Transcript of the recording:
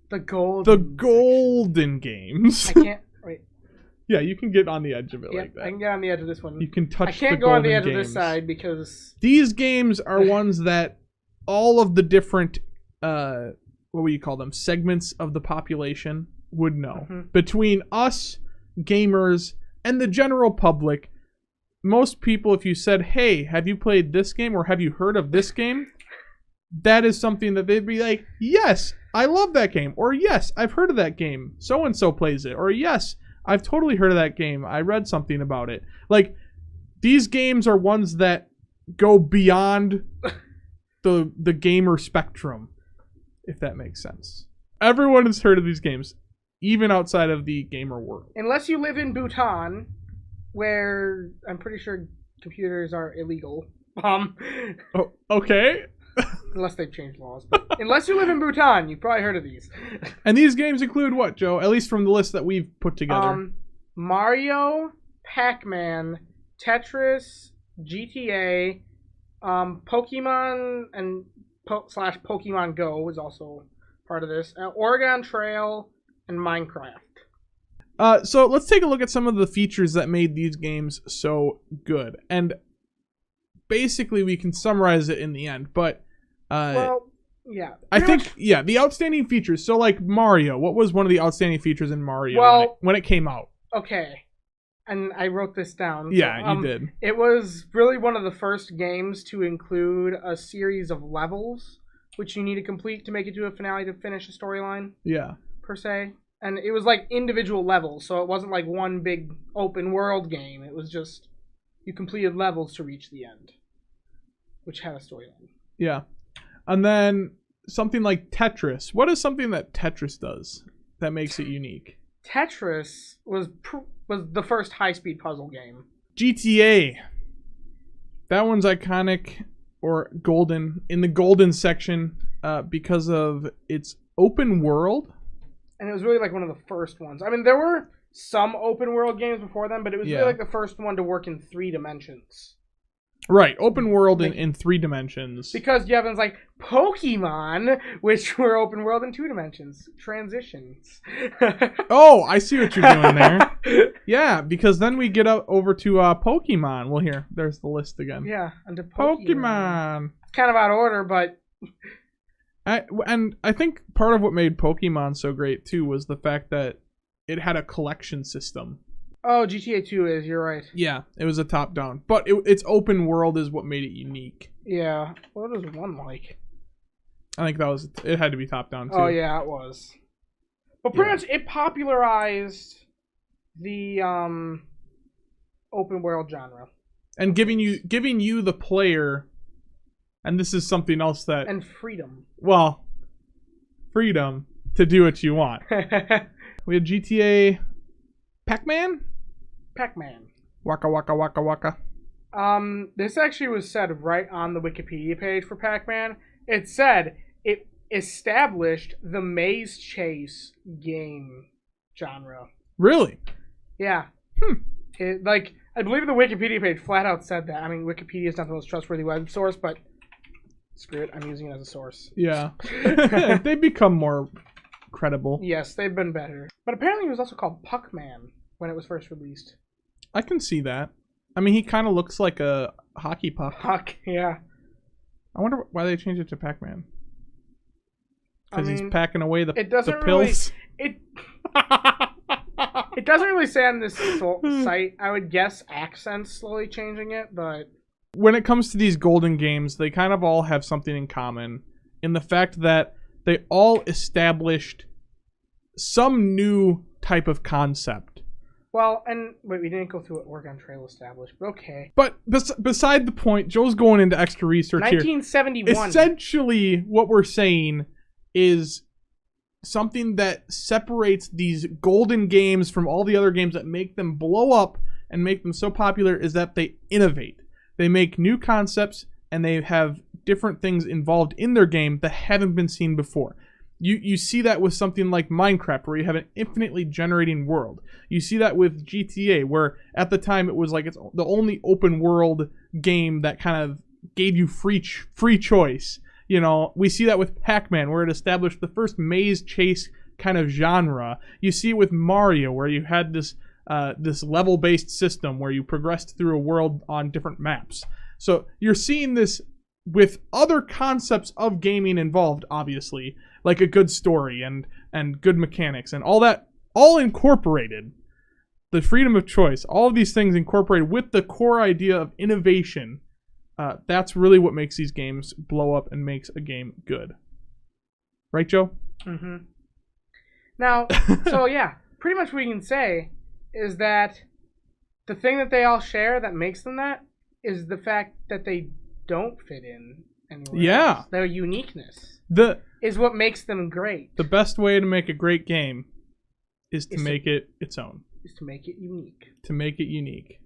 The golden. The golden games. I can't. Wait. Yeah, you can get on the edge of it like that. I can get on the edge of this one. You can touch the golden games. I can't go on the edge of this side because... These games are ones that all of the different, what would you call them, segments of the population would know. Mm-hmm. Between us, gamers, and the general public, most people, if you said, hey, have you played this game or have you heard of this game? That is something that they'd be like, yes, I love that game. Or yes, I've heard of that game. So-and-so plays it. Or yes, I've totally heard of that game. I read something about it. Like, these games are ones that go beyond the gamer spectrum, if that makes sense. Everyone has heard of these games, even outside of the gamer world. Unless you live in Bhutan, where I'm pretty sure computers are illegal. Oh, okay. Unless they've changed laws. But unless you live in Bhutan, you've probably heard of these. And these games include what, Joe? At least from the list that we've put together. Mario, Pac-Man, Tetris, GTA, Pokemon, and slash Pokemon Go is also part of this. Oregon Trail, and Minecraft. So let's take a look at some of the features that made these games so good. And basically we can summarize it in the end, but well, yeah. I think the outstanding features. So like Mario, what was one of the outstanding features in Mario when it came out? Okay. And I wrote this down. Yeah, so, you did. It was really one of the first games to include a series of levels which you need to complete to make it to a finale to finish a storyline. Yeah. Per se. And it was like individual levels, so it wasn't like one big open world game. It was just you completed levels to reach the end, which had a storyline. Yeah. And then something like Tetris. What is something that Tetris does that makes it unique? Tetris was the first high-speed puzzle game. GTA. That one's iconic or golden in the golden section because of its open world. And it was really like one of the first ones. I mean, there were some open world games before them, but it was really like the first one to work in 3 dimensions. Right, open world in 3 dimensions. Because you have things like Pokemon, which were open world in 2 dimensions. Transitions. Oh, I see what you're doing there. Yeah, because then we get over to Pokemon. Well, here, there's the list again. Yeah, under Pokemon. It's kind of out of order, but... I think part of what made Pokemon so great, too, was the fact that it had a collection system. Oh, GTA 2 is, you're right. Yeah, it was a top-down. But its open world is what made it unique. Yeah. What was 1 like? I think it had to be top-down, too. Oh, yeah, it was. But pretty much it popularized the open world genre. And giving you the player, and this is something else that... And freedom. Well, freedom to do what you want. We had GTA... Pac-Man? Pac-Man. Waka waka waka waka. This actually was said right on the Wikipedia page for Pac-Man. It said it established the maze chase game genre. Really? Yeah. I believe the Wikipedia page flat out said that. I mean, Wikipedia is not the most trustworthy web source, but screw it, I'm using it as a source. Yeah. They've become more credible. Yes, they've been better. But apparently it was also called Puck-Man when it was first released. I can see that. I mean, he kind of looks like a hockey puck. Puck, yeah. I wonder why they changed it to Pac-Man. Because he's packing away the pills. It doesn't really say on this site. I would guess accents slowly changing it, but... When it comes to these golden games, they kind of all have something in common. In the fact that they all established some new type of concept. Well, and wait, we didn't go through what Oregon Trail established, but okay. But beside the point, Joe's going into extra research 1971. here. Essentially, what we're saying is something that separates these golden games from all the other games that make them blow up and make them so popular is that they innovate. They make new concepts and they have different things involved in their game that haven't been seen before. You see that with something like Minecraft, where you have an infinitely generating world. You see that with GTA, where at the time it was like it's the only open world game that kind of gave you free choice. You know, we see that with Pac-Man, where it established the first maze chase kind of genre. You see it with Mario, where you had this level-based system where you progressed through a world on different maps. So you're seeing this with other concepts of gaming involved, obviously, like a good story and good mechanics and all that, all incorporated. The freedom of choice, all of these things incorporated with the core idea of innovation. That's really what makes these games blow up and makes a game good. Right, Joe? Mm-hmm. Now, so yeah, pretty much what we can say is that the thing that they all share that makes them that is the fact that they don't fit in anywhere else. Their uniqueness is what makes them great. The best way to make a great game is to make it its own. Is to make it unique. To make it unique.